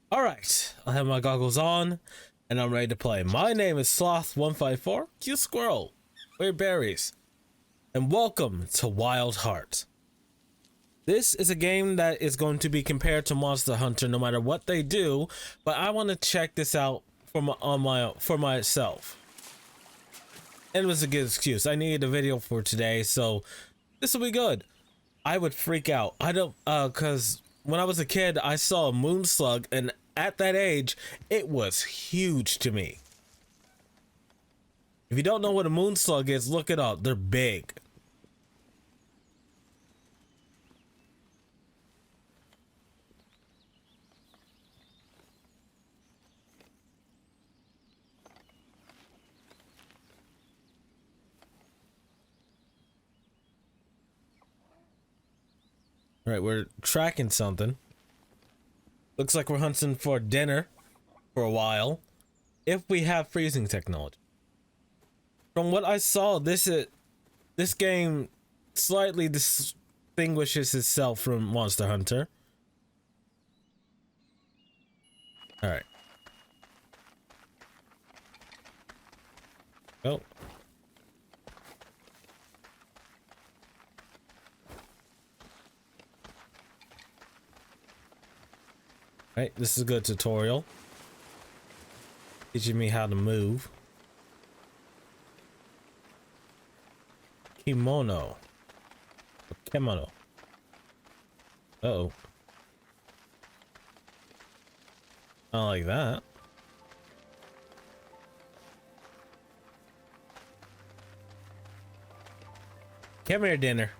All right, I have my goggles on and I'm ready to play. My name is Sloth154, cute squirrel, weird berries, and welcome to Wild Heart. This is a game that is going to be compared to Monster Hunter no matter what they do, but I want to check this out for myself. And it was a good excuse. I needed a video for today, so this will be good. I would freak out. I don't cuz when I was a kid, I saw a moon slug and at that age, it was huge to me. If you don't know what a moon slug is, look it up. They're big. All right, we're tracking something. Looks like we're hunting for dinner for a while. If we have freezing technology. From what I saw, this game slightly distinguishes itself from Monster Hunter. All right. Oh. Right, this is a good tutorial. Teaching me how to move. Kemono. Kemono. Uh-oh. I don't like that. Come here, dinner.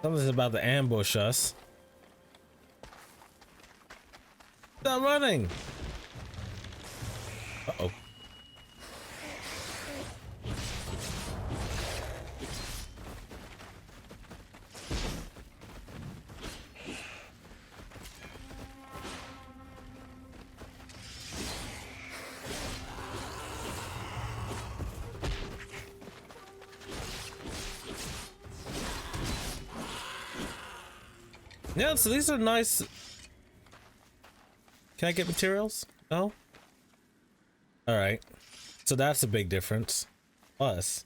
Something's about to ambush us. Stop running! Uh-oh. Yeah, so these are nice. Can I get materials? No? Alright. So that's a big difference. Plus.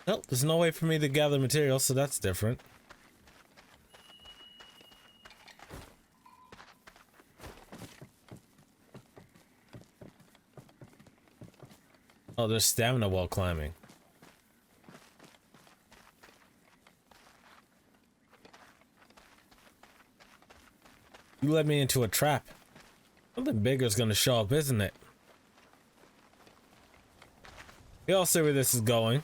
Nope, there's no way for me to gather materials, so that's different. Oh, there's stamina while climbing. You led me into a trap. Something bigger is gonna show up, isn't it? We all see where this is going.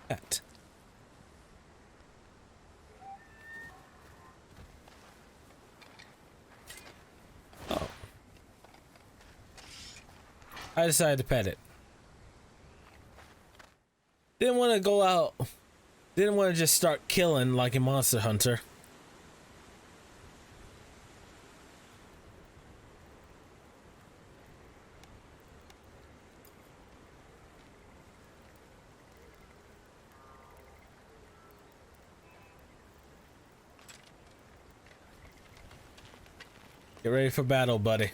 That. Oh. I decided to pet it. Didn't want to go out. Didn't want to just start killing like in Monster Hunter. Get ready for battle, buddy.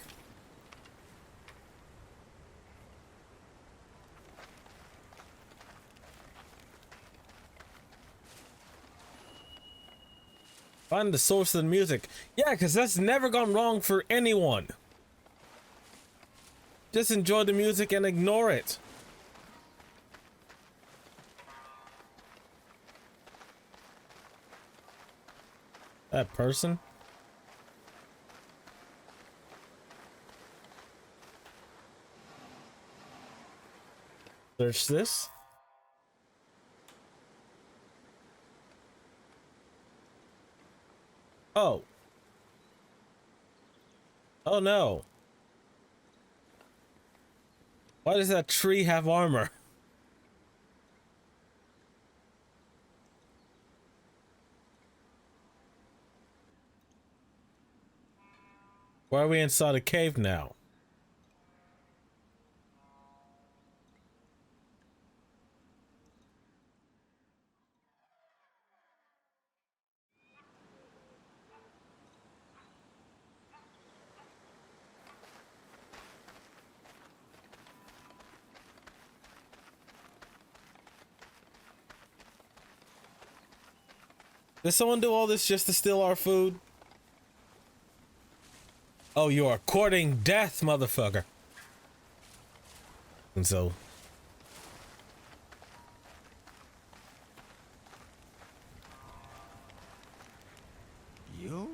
Find the source of the music. Yeah, because that's never gone wrong for anyone. Just enjoy the music and ignore it. That person? Search this. Oh. Oh no. Why does that tree have armor? Why are we inside a cave now? Did someone do all this just to steal our food? Oh, you are courting death, motherfucker. And so, You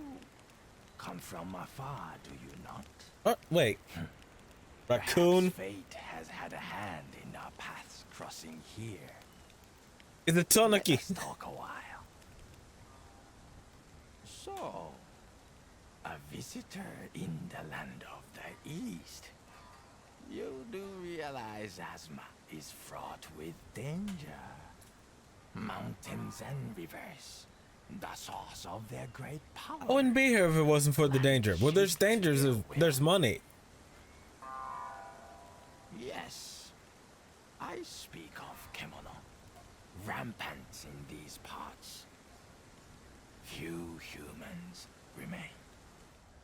come from afar, do you not? wait, raccoon? Perhaps fate has had a hand in our paths crossing here. It's a Let Tanuki. us talk a while. So, a visitor in the land of the East. You do realize Asma is fraught with danger. Mountains and rivers, the source of their great power. I wouldn't be here if it wasn't for the danger. Well, there's dangers if there's money. Yes, I speak of kemono, rampant in these parts. Few humans remain,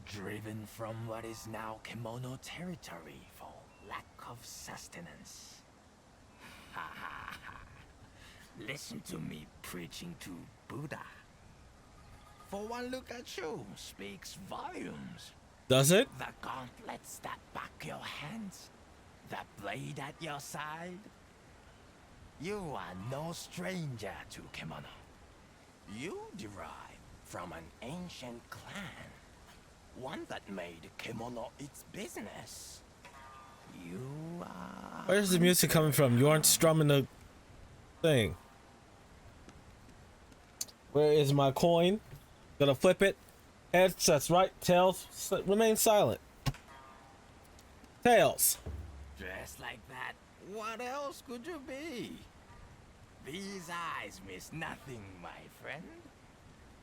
driven from what is now kemono territory for lack of sustenance. Ha ha ha. Listen to me preaching to Buddha. For one look at you speaks volumes. Does it? The gauntlets that back your hands, the blade at your side. You are no stranger to kemono. You derive from an ancient clan, one that made kemono its business. You are... Where's the music coming from? You aren't strumming the thing. Where is my coin? Gonna flip it. Heads, that's right. Tails, remain silent. Tails. Dressed like that, what else could you be? These eyes miss nothing, my friend.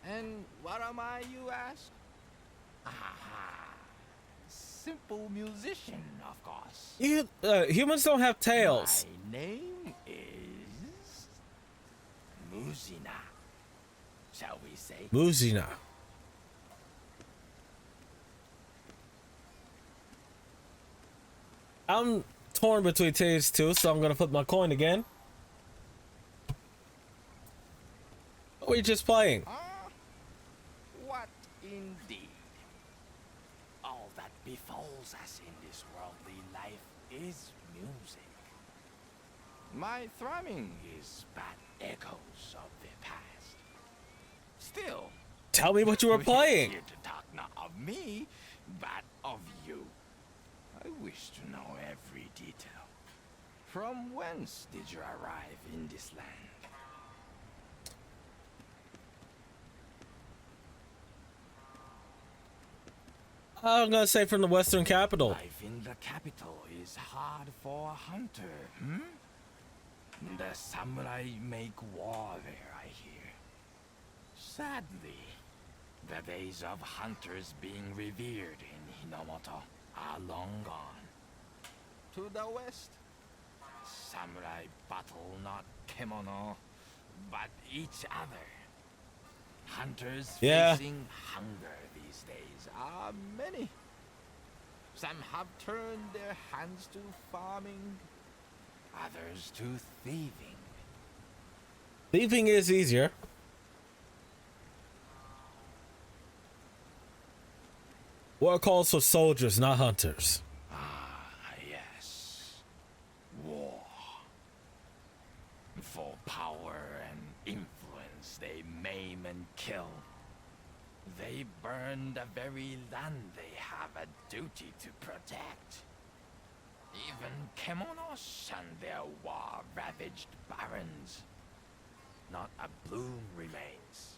And what am I, you ask? Aha. Simple musician, of course. You humans don't have tails. My name is... Muzina. Shall we say? Muzina. I'm torn between these two, so I'm gonna flip my coin again. What were you just playing? What indeed? All that befalls us in this worldly life is music. My thrumming is but echoes of the past. Still, Tell me what you were we're playing. here to talk not of me, but of you. I wish to know every detail. From whence did you arrive in this land? I'm gonna say from the Western capital. Life in the capital is hard for a hunter, hmm? The samurai make war there, I hear. Sadly, the days of hunters being revered in Hinomoto are long gone. To the west, samurai battle not kemono, but each other. Hunters Yeah. facing hunger these days are many. Some have turned their hands to farming, others to thieving. Thieving is easier. War calls for soldiers, not hunters. Ah, yes. War. For power and influence, they maim and kill. They burn the very land they have a duty to protect. Even kemono shun their war-ravaged barrens. Not a bloom remains.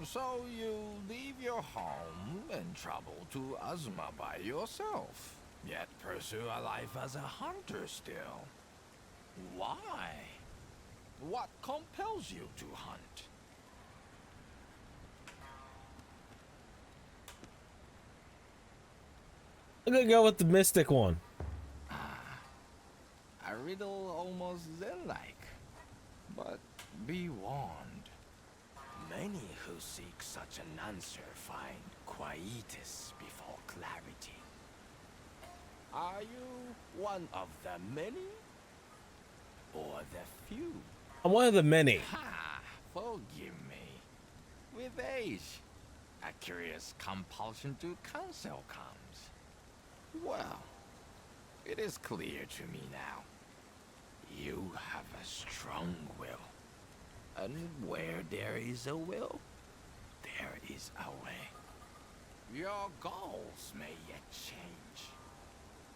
So you leave your home and travel to Azuma by yourself, yet pursue a life as a hunter still. Why? What compels you to hunt? I'm gonna go with the mystic one. A riddle almost zen-like. But be warned. Many who seek such an answer find quietus before clarity. Are you one of the many? Or the few? I'm one of the many. Ha! Forgive me. With age, a curious compulsion to counsel comes. Well, it is clear to me now. You have a strong will. And where there is a will, there is a way. Your goals may yet change.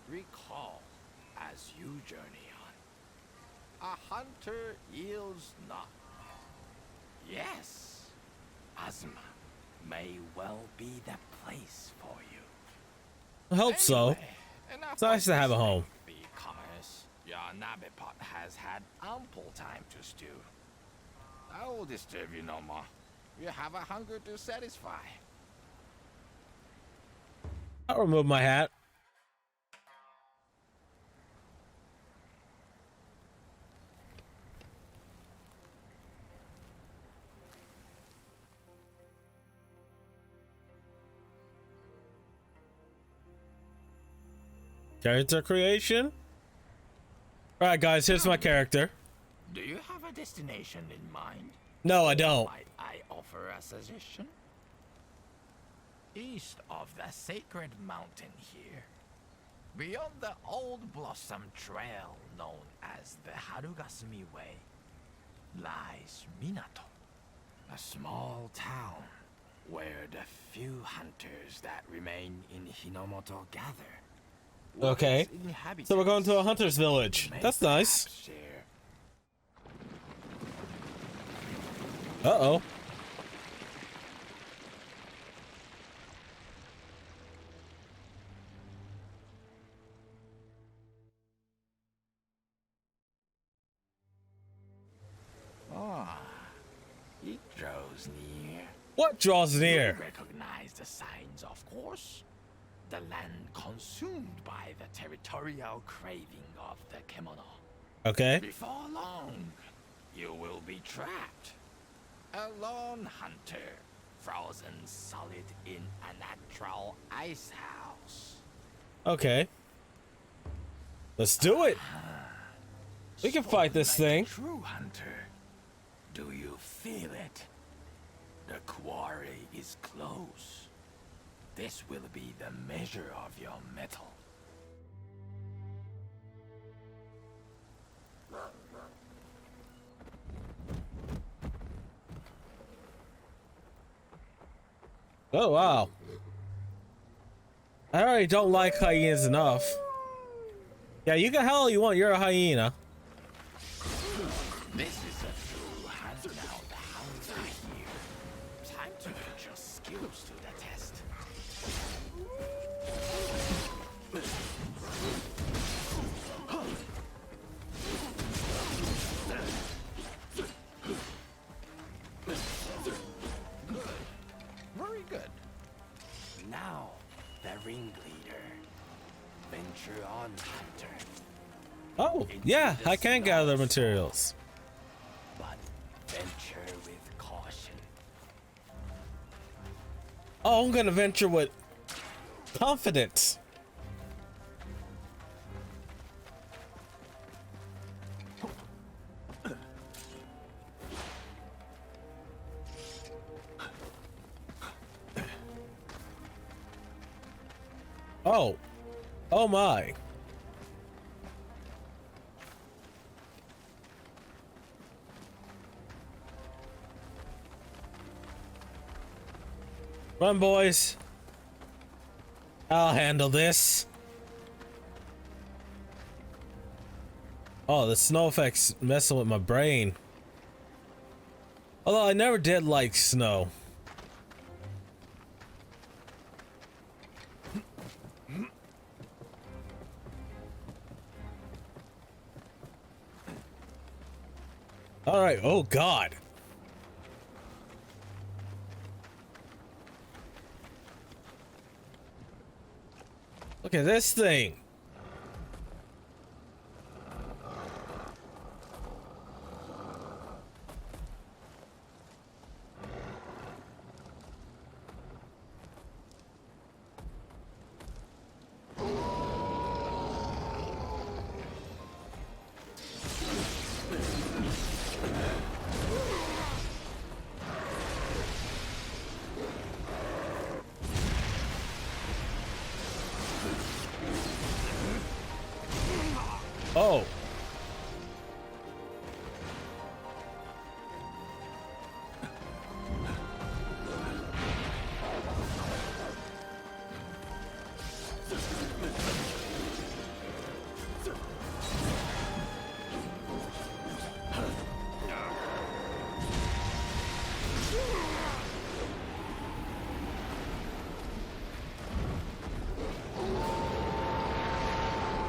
Recall as you journey on. A hunter yields not. Yes, Azuma may well be the place for you. I hope so. Enough It's nice to have a home. lengthy commerce. Your Nabipot has had ample time to stew. I will disturb you no more. You have a hunger to satisfy. I'll remove my hat. Character creation. All right, guys, here's my character. Do you have a destination in mind? No, I don't. Might I offer a suggestion? East of the sacred mountain here, beyond the old blossom trail known as the Harugasumi Way, lies Minato, a small town where the few hunters that remain in Hinomoto gather. Okay. Its inhabitants So we're going to a hunter's village. may That's nice. perhaps share. Uh-oh. It draws near. What draws You near? recognize the signs, of course. The land consumed by the territorial craving of the kemono. Okay. Before long, you will be trapped. A lone hunter, frozen solid in a natural ice house. Okay. Let's do it. We can fight this Spoken like thing. a true hunter. Do you feel it? The quarry is close. This will be the measure of your mettle. Oh, wow. I already don't like hyenas enough. Yeah, you can howl all you want. You're a hyena. This is a true hand now. The hounds are here. Time to put your skills to the test. Very good. Now, the ringleader. Venture on, hunter. Oh, yeah, I can gather materials. But venture with caution. Oh, I'm gonna venture with confidence. Oh. Oh my. Run, boys. I'll handle this. Oh, the snow effect's messing with my brain. Although I never did like snow. All right. Oh God. Look at this thing. Oh.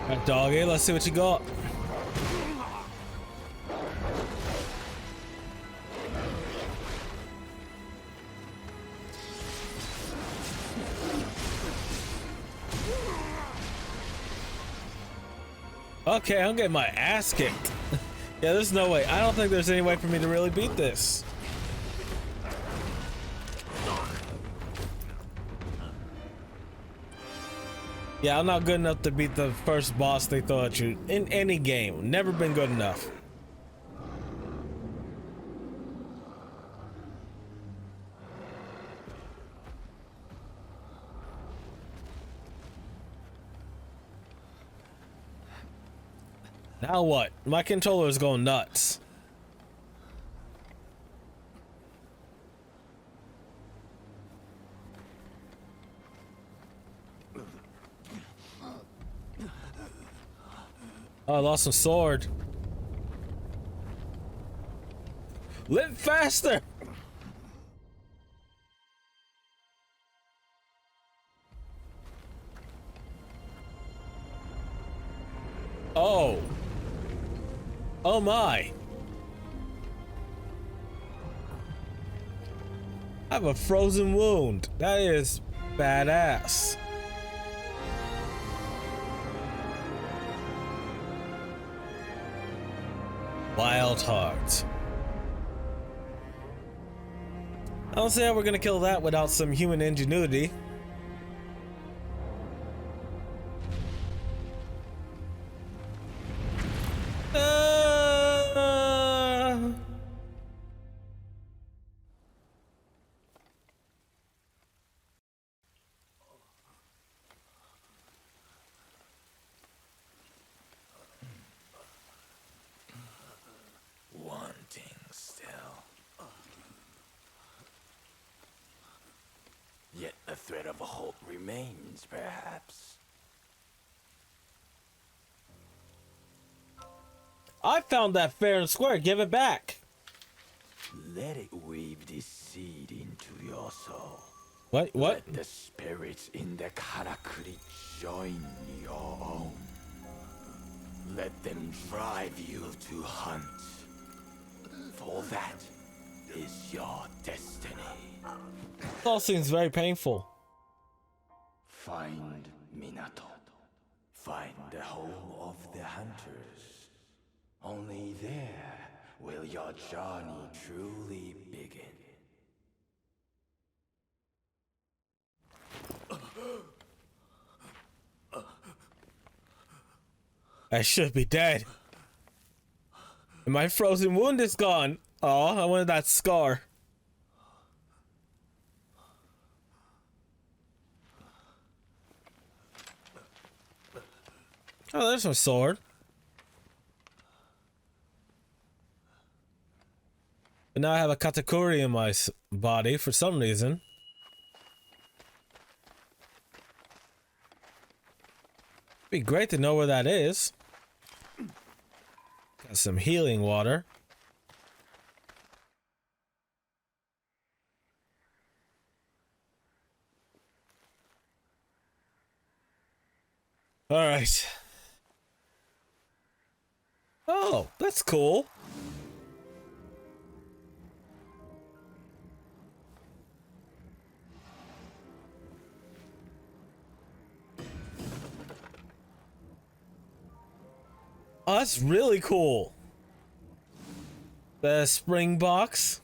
Alright, doggy, let's see what you got. Okay, I'm getting my ass kicked. Yeah, there's no way. I don't think there's any way for me to really beat this. Yeah, I'm not good enough to beat the first boss they throw at you in any game. Never been good enough. Now what? My controller is going nuts. Oh, I lost some sword. Live faster! Oh. Oh my. I have a frozen wound. That is badass. Wild Heart. I don't see how we're gonna kill that without some human ingenuity. Wanting still. Yet a thread of hope remains, perhaps. I found that fair and square. Give it back. Let it weave this seed into your soul. What? Let the spirits in the karakuri join your own. Let them drive you to hunt. For that is your destiny. This all seems very painful. Find Minato. Find the home of the hunters. Only there will your journey truly begin. I should be dead. And my frozen wound is gone. Oh, I wanted that scar. Oh, there's my sword. But now I have a katakuri in my body for some reason. Be great to know where that is. Got some healing water. All right. Oh, that's cool. Oh, that's really cool. The spring box.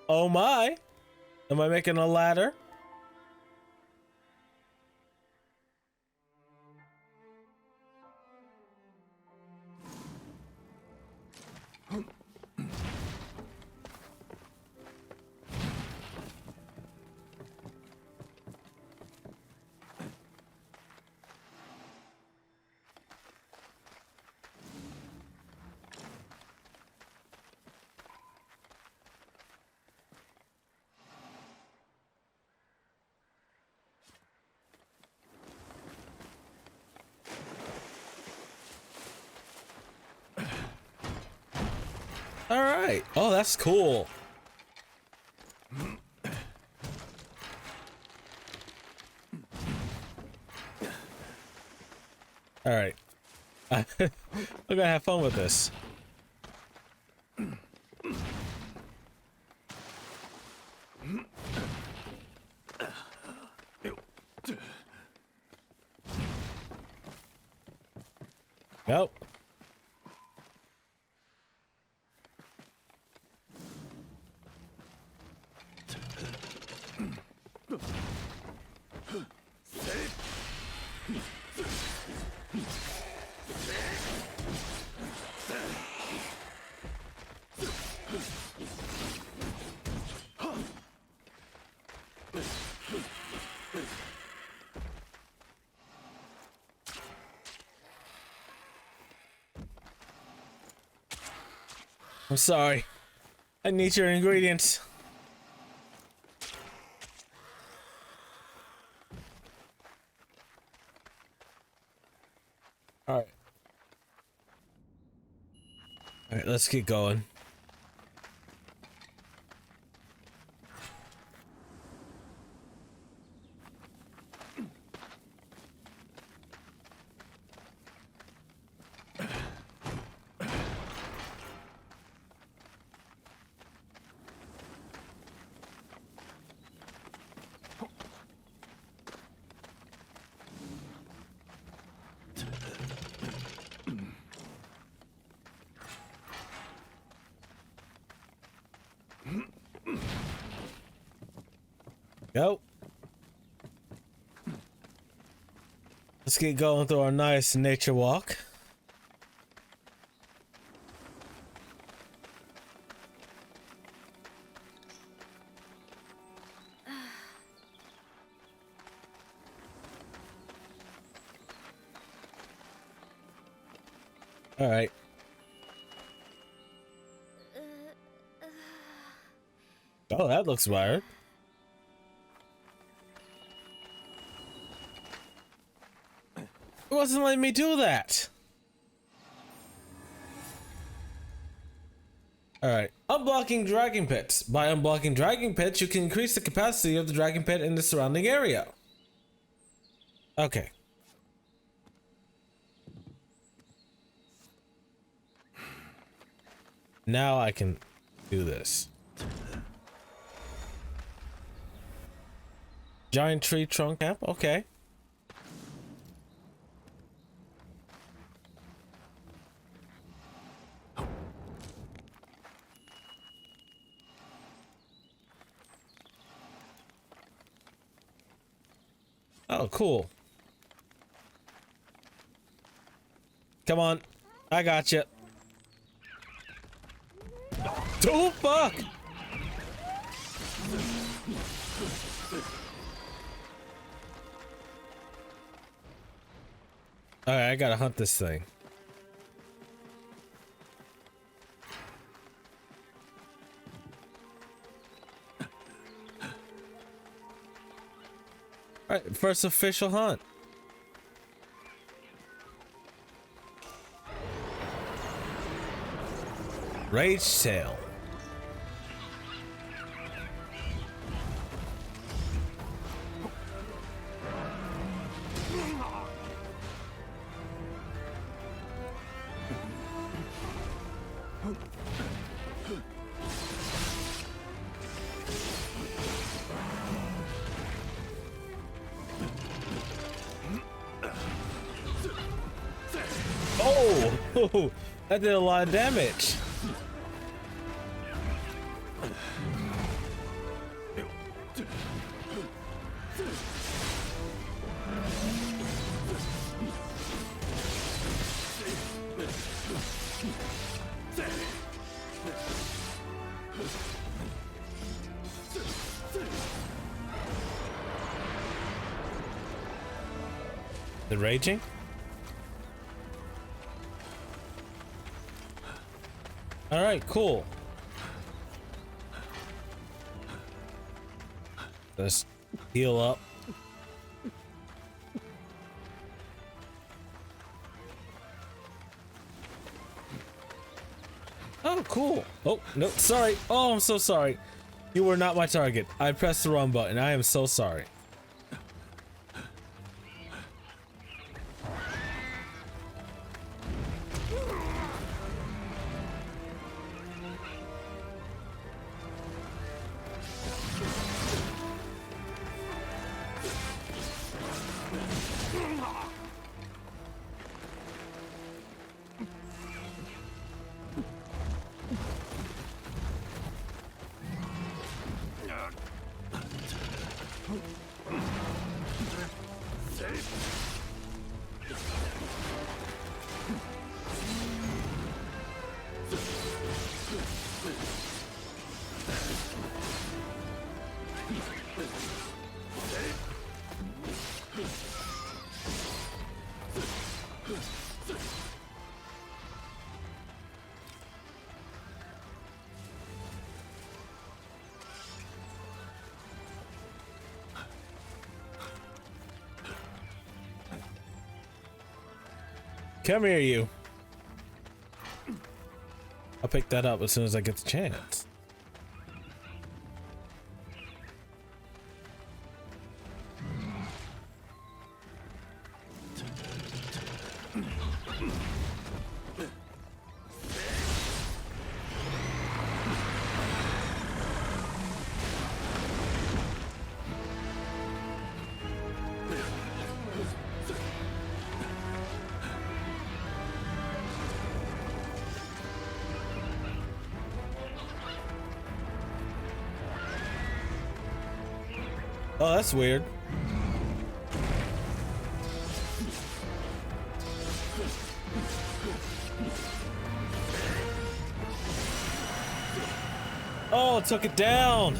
Oh my. Am I making a ladder? All right. Oh, that's cool. All right. I'm gonna have fun with this. Nope. I'm sorry. I need your ingredients. All right. All right, let's get going. Go. Let's get going through our nice nature walk. All right. Oh, that looks weird. It wasn't letting me do that. Alright. Unblocking dragon pits. By unblocking dragon pits, you can increase the capacity of the dragon pit in the surrounding area. Okay. Now I can do this. Giant tree trunk camp? Okay. Oh, cool. Come on. I got you. Oh, fuck! Alright, I gotta hunt this thing. Alright, first official hunt. Rage Tail. Ooh, that did a lot of damage. The raging? All right, cool. Let's heal up. Oh, cool. Oh, no, sorry. Oh, I'm so sorry. You were not my target. I pressed the wrong button. I am so sorry. Come here, you. I'll pick that up as soon as I get the chance. Oh, that's weird. Oh, it took it down.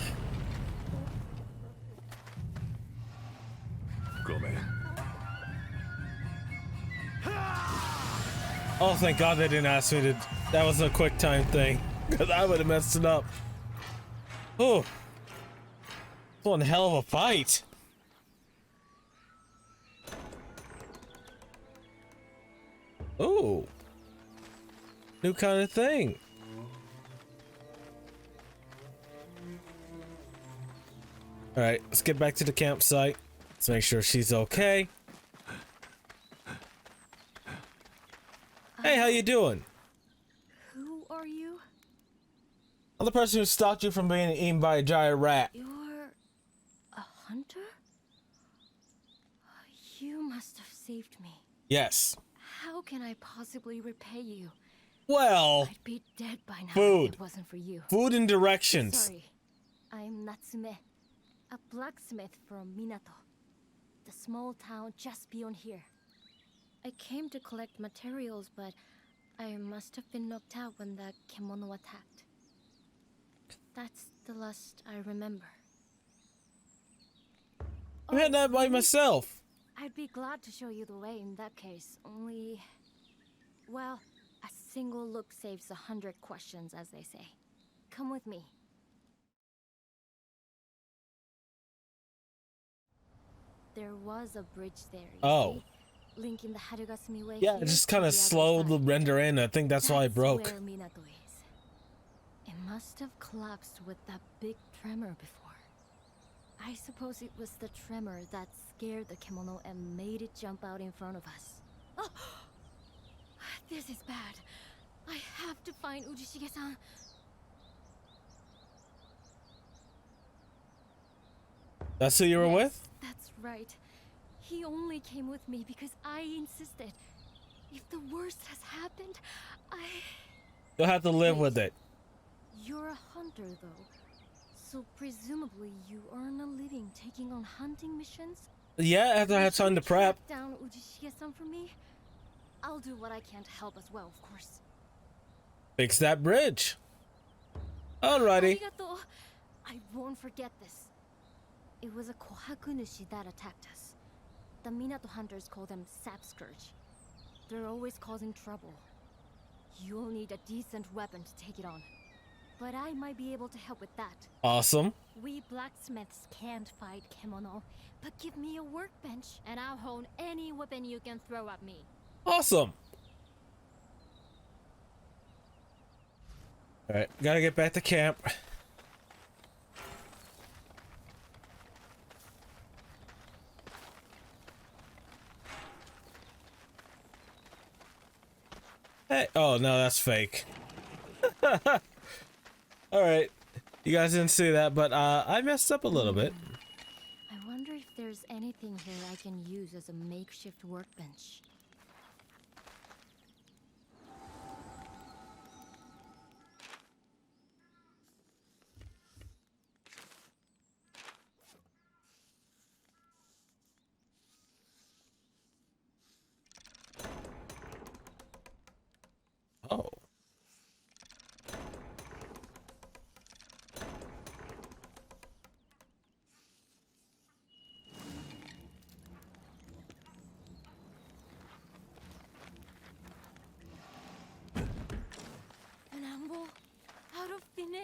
Oh, thank God they didn't ask me to. That was a quick time thing, because I would have messed it up. Oh, one hell of a fight. Oh, new kind of thing. All right, let's get back to the campsite. Let's make sure she's okay. Hey, how you doing? Who are you? I'm the person who stopped you from being eaten by a giant rat. You're a hunter? You must have saved me. Yes. How can I possibly repay you? Well, I'd be dead by now food. if it wasn't for you. Food and directions. Sorry. I'm Natsume, a blacksmith from Minato, the small town just beyond here. I came to collect materials, but I must have been knocked out when the kemono attacked. That's the last I remember. I had that by myself. I'd be glad to show you the way in that case, only... Well, a single look saves 100 questions, as they say. Come with me. There was a bridge there, you see? Linking the Harugasumi way Yeah, here it just to kind the of other slowed the side. render in. I think that's why it broke. Where Minato is. It must have collapsed with that big tremor before. I suppose it was the tremor that scared the kemono and made it jump out in front of us. Oh! This is bad. I have to find Ujishige-san. That's who you were with? That's right. He only came with me because I insisted. If the worst has happened, You'll have to live with it. You're a hunter, though. So presumably you earn a living taking on hunting missions? Yeah, after I have time to prep. Track down Ujishige-san for me? I'll do what I can to help as well, of course. Fix that bridge. Alrighty. Arigato. I won't forget this. It was a Kohakunushi that attacked us. The Minato hunters call them sap scourge. They're always causing trouble. You'll need a decent weapon to take it on. But I might be able to help with that. Awesome. We blacksmiths can't fight kemono, but give me a workbench and I'll hone any weapon you can throw at me. Awesome. Alright, gotta get back to camp. Hey, oh no, that's fake. Alright, you guys didn't see that, but I messed up a little bit. I wonder if there's anything here I can use as a makeshift workbench. Oh. An amble? Out of thin air?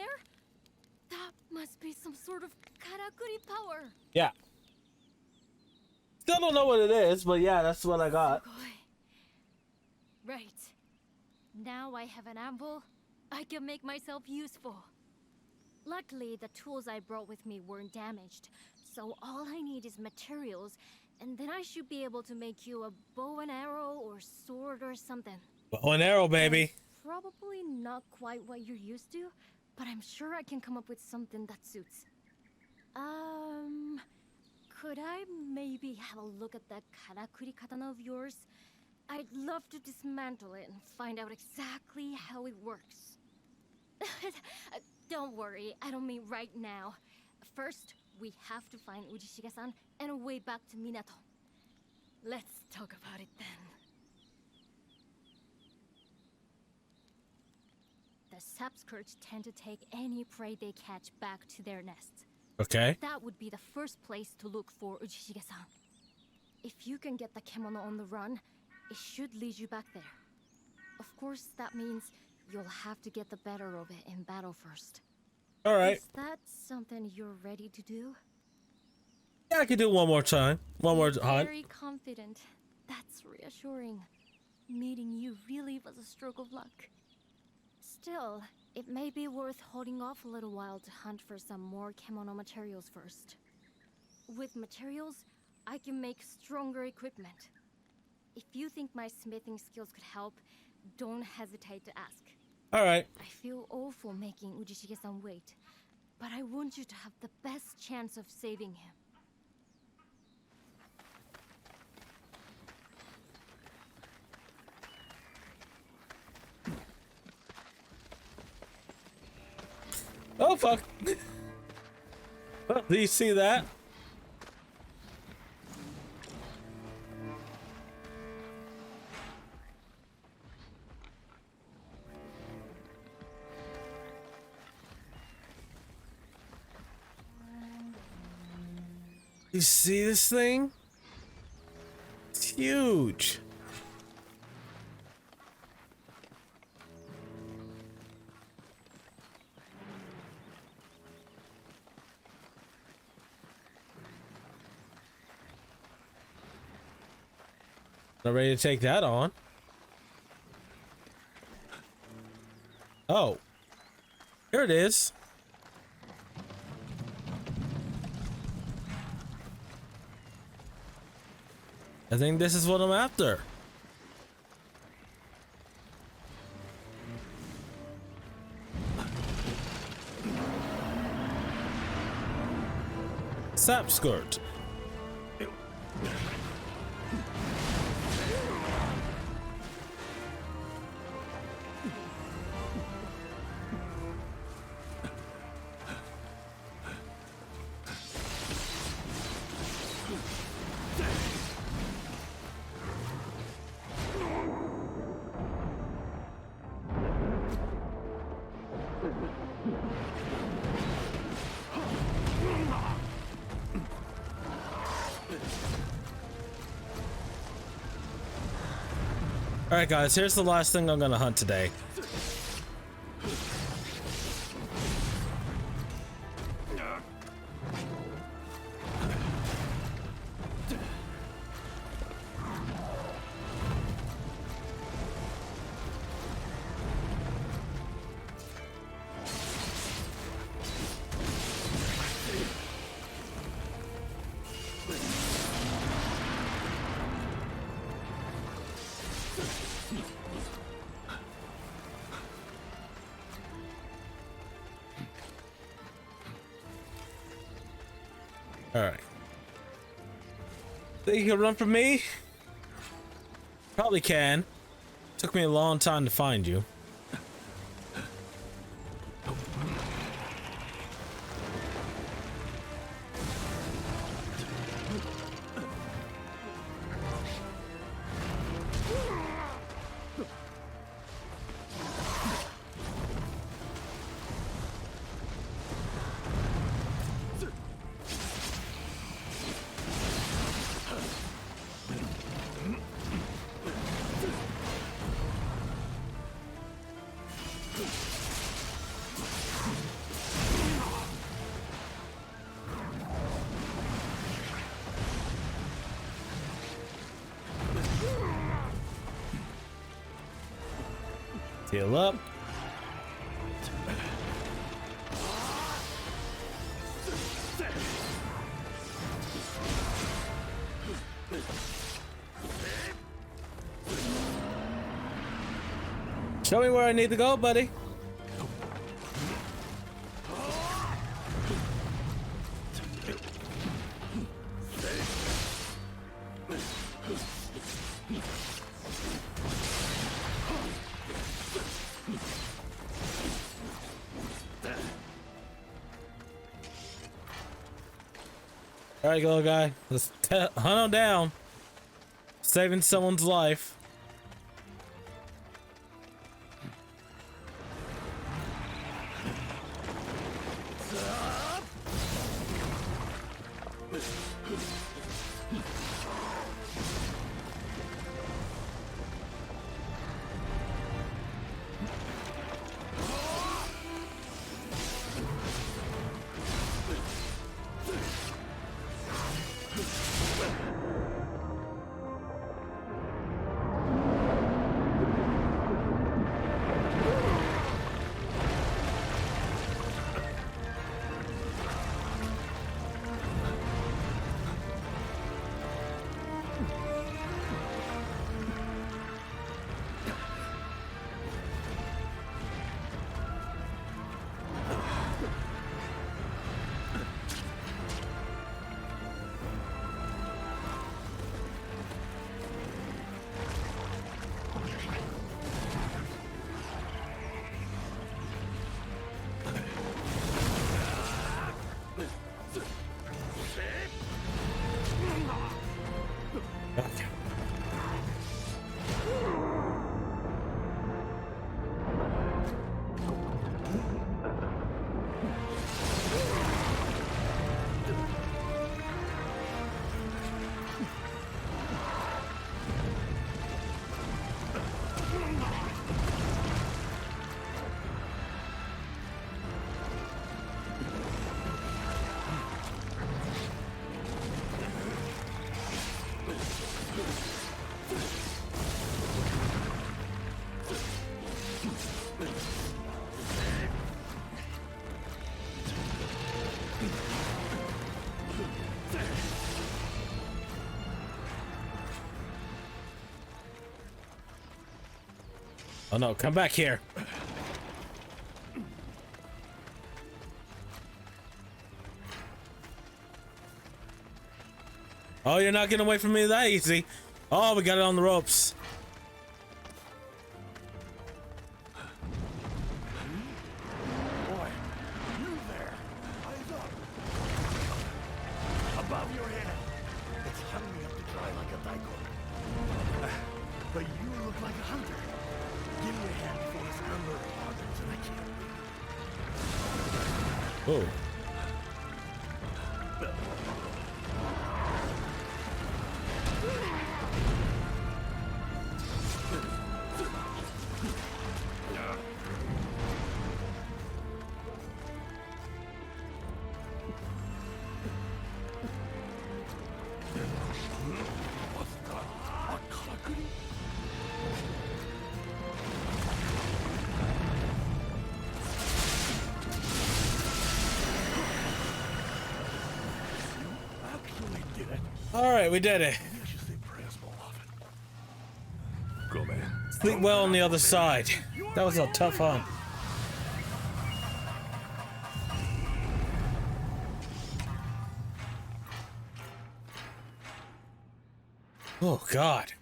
That must be some sort of karakuri power. Yeah. Still don't know what it is, but yeah, that's what I got. Right. Now I have an amble, I can make myself useful. Luckily, the tools I brought with me weren't damaged, so all I need is materials, and then I should be able to make you a bow and arrow or sword or something. Bow and arrow, baby. Probably not quite what you're used to, but I'm sure I can come up with something that suits. Could I maybe have a look at that karakuri katana of yours? I'd love to dismantle it and find out exactly how it works. Don't worry, I don't mean right now. First, we have to find Ujishige-san and a way back to Minato. Let's talk about it then. The sap scourge tend to take any prey they catch back to their nests. Okay. That would be the first place to look for Ujishige-san. If you can get the kemono on the run, it should lead you back there. Of course, that means you'll have to get the better of it in battle first. Alright. Is that something you're ready to do? Yeah, I can do one more time. One more hunt. Very confident. That's reassuring. Meeting you really was a stroke of luck. Still, it may be worth holding off a little while to hunt for some more kemono materials first. With materials, I can make stronger equipment. If you think my smithing skills could help, don't hesitate to ask. Alright. I feel awful making Ujishige-san wait, but I want you to have the best chance of saving him. Oh, fuck. Do you see that? You see this thing? It's huge. Not ready to take that on. Oh. Here it is. I think this is what I'm after. Sap skirt. Alright guys, here's the last thing I'm gonna hunt today. Alright. Think you can run from me? Probably can. Took me a long time to find you. Heal up. Show me where I need to go, buddy. All right, little guy. Let's hunt him down. Saving someone's life. Oh no, come back here. Oh, you're not getting away from me that easy. Oh, we got it on the ropes. Boy, you there. Eyes up. Above your head. It's hung me up to dry like a daiko. But you look like a hunter. Give me a hand before this number hardens and I can't breathe. Oh. did it. All right, we did it. Maybe I should say prayers more often. Go, man. Sleep well on the other side. That was a tough hunt. Oh, God.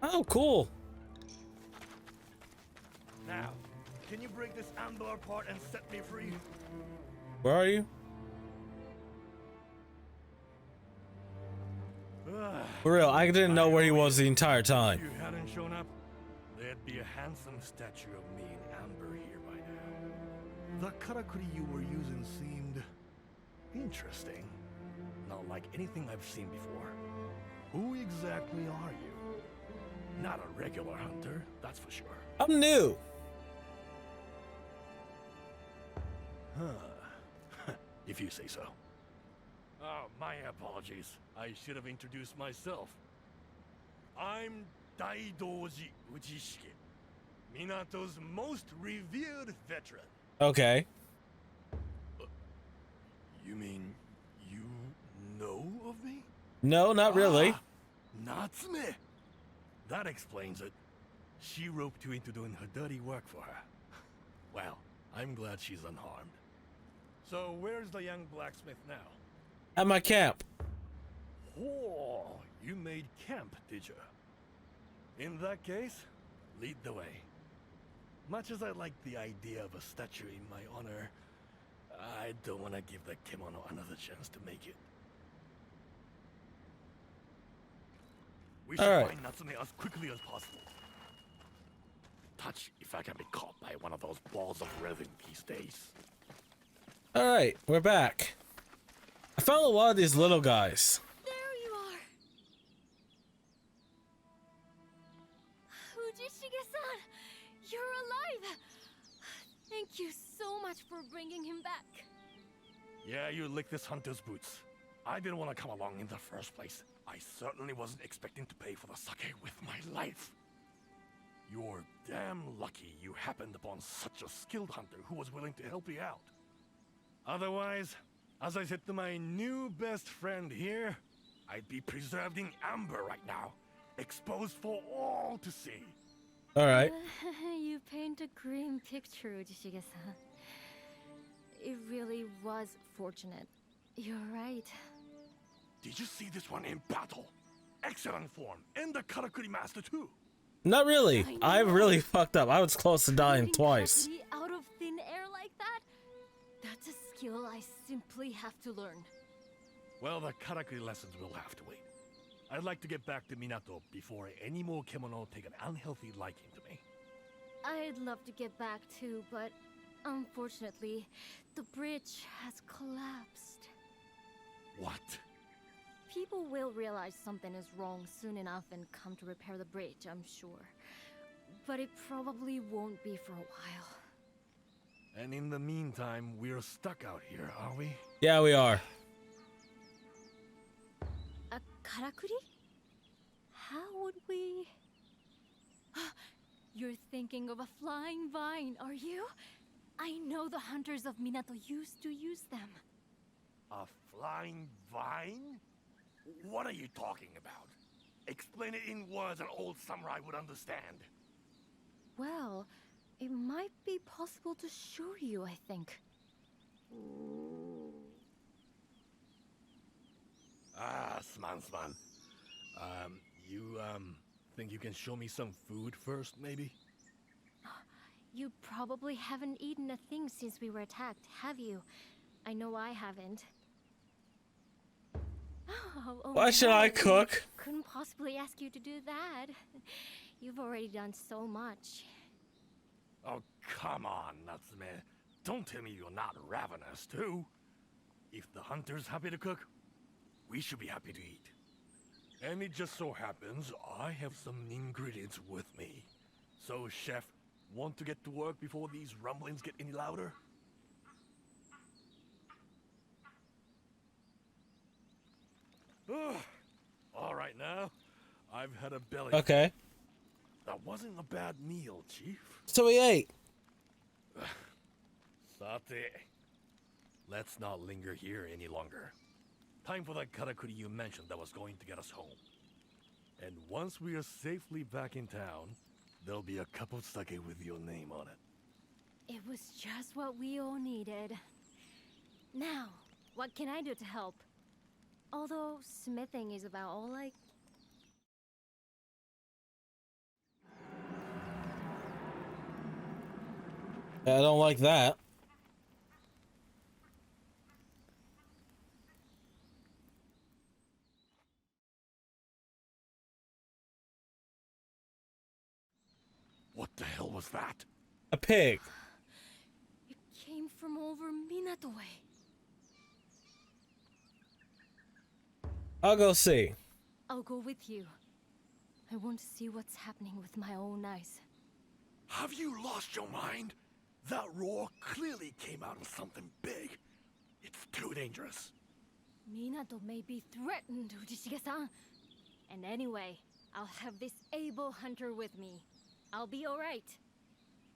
Oh, cool. Now, can you break this amber apart and set me free? Where are you? For real, I didn't know where he was the entire time. If you hadn't shown up, there'd be a handsome statue of me in amber here by now. The karakuri you were using seemed interesting. Not like anything I've seen before. Who exactly are you? Not a regular hunter, that's for sure. I'm new. Huh. If you say so. Oh, my apologies. I should have introduced myself. I'm Daidoji Uchishige, Minato's most revered veteran. Okay. You mean you know of me? No, not really. Natsume! That explains it. She roped you into doing her dirty work for her. Well, I'm glad she's unharmed. So where's the young blacksmith now? At my camp. Oh, you made camp, did you? In that case, lead the way. Much as I like the idea of a statue in my honor, I don't want to give the kemono another chance to make it. We should find Natsume as quickly as possible. Touch if I can be caught by one of those balls of resin these days. Alright, we're back. I found a lot of these little guys. There you are. Ujishige-san, you're alive. Thank you so much for bringing him back. Yeah, you licked this hunter's boots. I didn't want to come along in the first place. I certainly wasn't expecting to pay for the sake with my life. You're damn lucky you happened upon such a skilled hunter who was willing to help you out. Otherwise, as I said to my new best friend here, I'd be preserved in amber right now, exposed for all to see. Alright. You paint a grim picture, Ujishige-san. It really was fortunate. You're right. Did you see this one in battle? Excellent form, and the karakuri master too. Not really. I really fucked up. I was close to dying Shooting twice. karakuri out of thin air like that? That's a skill I simply have to learn. Well, the karakuri lessons will have to wait. I'd like to get back to Minato before any more kemono take an unhealthy liking to me. I'd love to get back too, but unfortunately, the bridge has collapsed. What? People will realize something is wrong soon enough and come to repair the bridge, I'm sure. But it probably won't be for a while. And in the meantime, we're stuck out here, are we? Yeah, we are. A karakuri? How would we... You're thinking of a flying vine, are you? I know the hunters of Minato used to use them. A flying vine? What are you talking about? Explain it in words an old samurai would understand. Well, it might be possible to show you, I think. Ah, sman. You think you can show me some food first, maybe? You probably haven't eaten a thing since we were attacked, have you? I know I haven't. Oh, Why should I cook? Couldn't possibly ask you to do that. You've already done so much. Oh, come on, Natsume. Don't tell me you're not ravenous, too. If the hunter's happy to cook, we should be happy to eat. And it just so happens I have some ingredients with me. So, chef, want to get to work before these rumblings get any louder? All right now, I've had a belly. Okay. That wasn't a bad meal, Chief. So we ate. Sate, Let's not linger here any longer. Time for that karakuri you mentioned that was going to get us home. And once we are safely back in town, there'll be a cup of sake with your name on it. It was just what we all needed. Now, what can I do to help? Although smithing is about all I... I don't like that. What the hell was that? A pig. It came from over Minato way. I'll go see. I'll go with you. I want to see what's happening with my own eyes. Have you lost your mind? That roar clearly came out of something big. It's too dangerous. Minato may be threatened, Uchishige-san. And anyway, I'll have this able hunter with me. I'll be alright.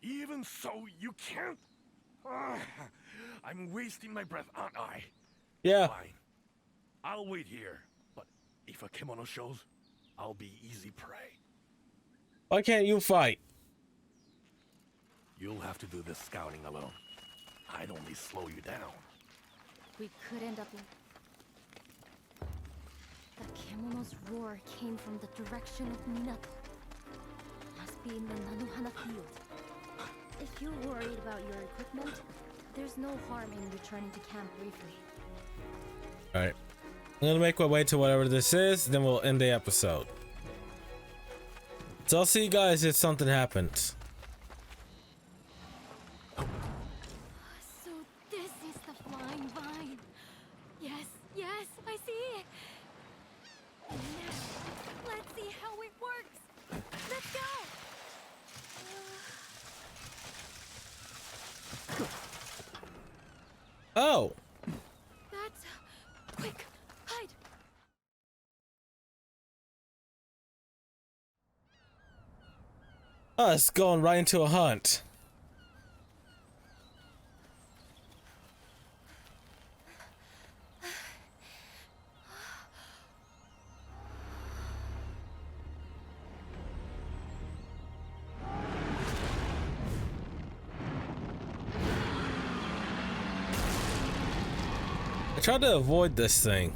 Even so, you can't? I'm wasting my breath, aren't I? Yeah. Fine. I'll wait here. But if a kemono shows, I'll be easy prey. Why can't you fight? You'll have to do this scouting alone. I'd only slow you down. We could end up in... The kemono's roar came from the direction of Minato. Must be in the Nanohana field. If you're worried about your equipment, there's no harm in returning to camp briefly. Alright. I'm gonna make my way to whatever this is, then we'll end the episode. So I'll see you guys if something happens. So this is the flying vine. Yes, yes, I see it. And now, let's see how it works. Let's go. Oh! That's... Quick, hide. Us going right into a hunt. I tried to avoid this thing.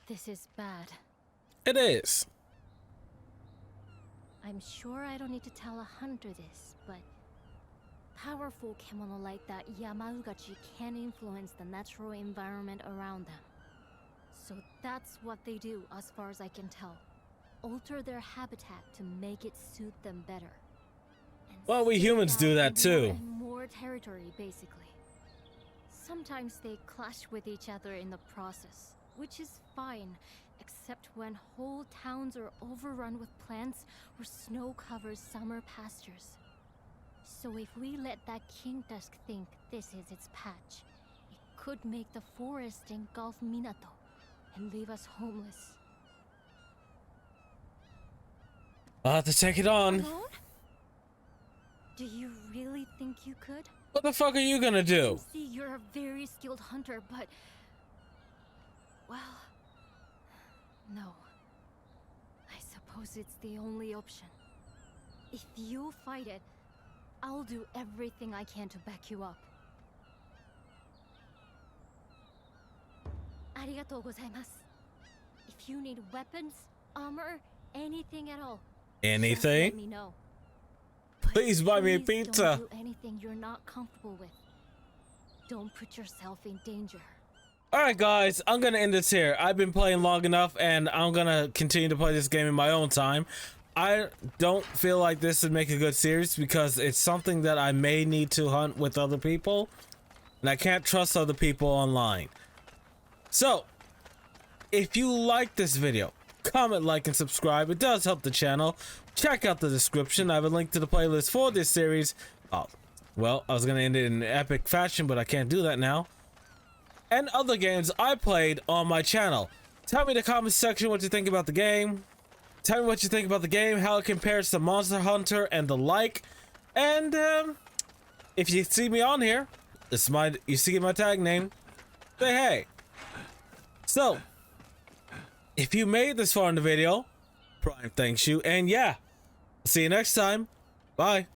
This is bad. It is. I'm sure I don't need to tell a hunter this, but powerful kemono like that Yamaugachi can influence the natural environment around them. So that's what they do, as far as I can tell. Alter their habitat to make it suit them better. And Well, we save humans do out that too. More and more territory, basically. Sometimes they clash with each other in the process, which is fine, except when whole towns are overrun with plants or snow covers summer pastures. So if we let that King Dusk think this is its patch, it could make the forest engulf Minato and leave us homeless. I'll have to take it on. Alone? Do you really think you could? What the fuck are you gonna do? See, you're a very skilled hunter, but... well... no. I suppose it's the only option. If you fight it, I'll do everything I can to back you up. Arigatou gozaimasu. If you need weapons, armor, anything at all, just let Anything? me know. But Please buy me a please pizza. Don't do anything you're not comfortable with. don't put yourself in danger. Alright guys, I'm gonna end this here. I've been playing long enough and I'm gonna continue to play this game in my own time. I don't feel like this would make a good series because it's something that I may need to hunt with other people. And I can't trust other people online. So, if you like this video, comment, like, and subscribe. It does help the channel. Check out the description. I have a link to the playlist for this series. Oh, well, I was gonna end it in epic fashion, but I can't do that now. And other games I played on my channel. Tell me in the comment section what you think about the game. Tell me what you think about the game, how it compares to Monster Hunter and the like. And if you see me on here, you see my tag name, say hey. So, if you made this far in the video, Prime thanks you. And yeah, see you next time. Bye.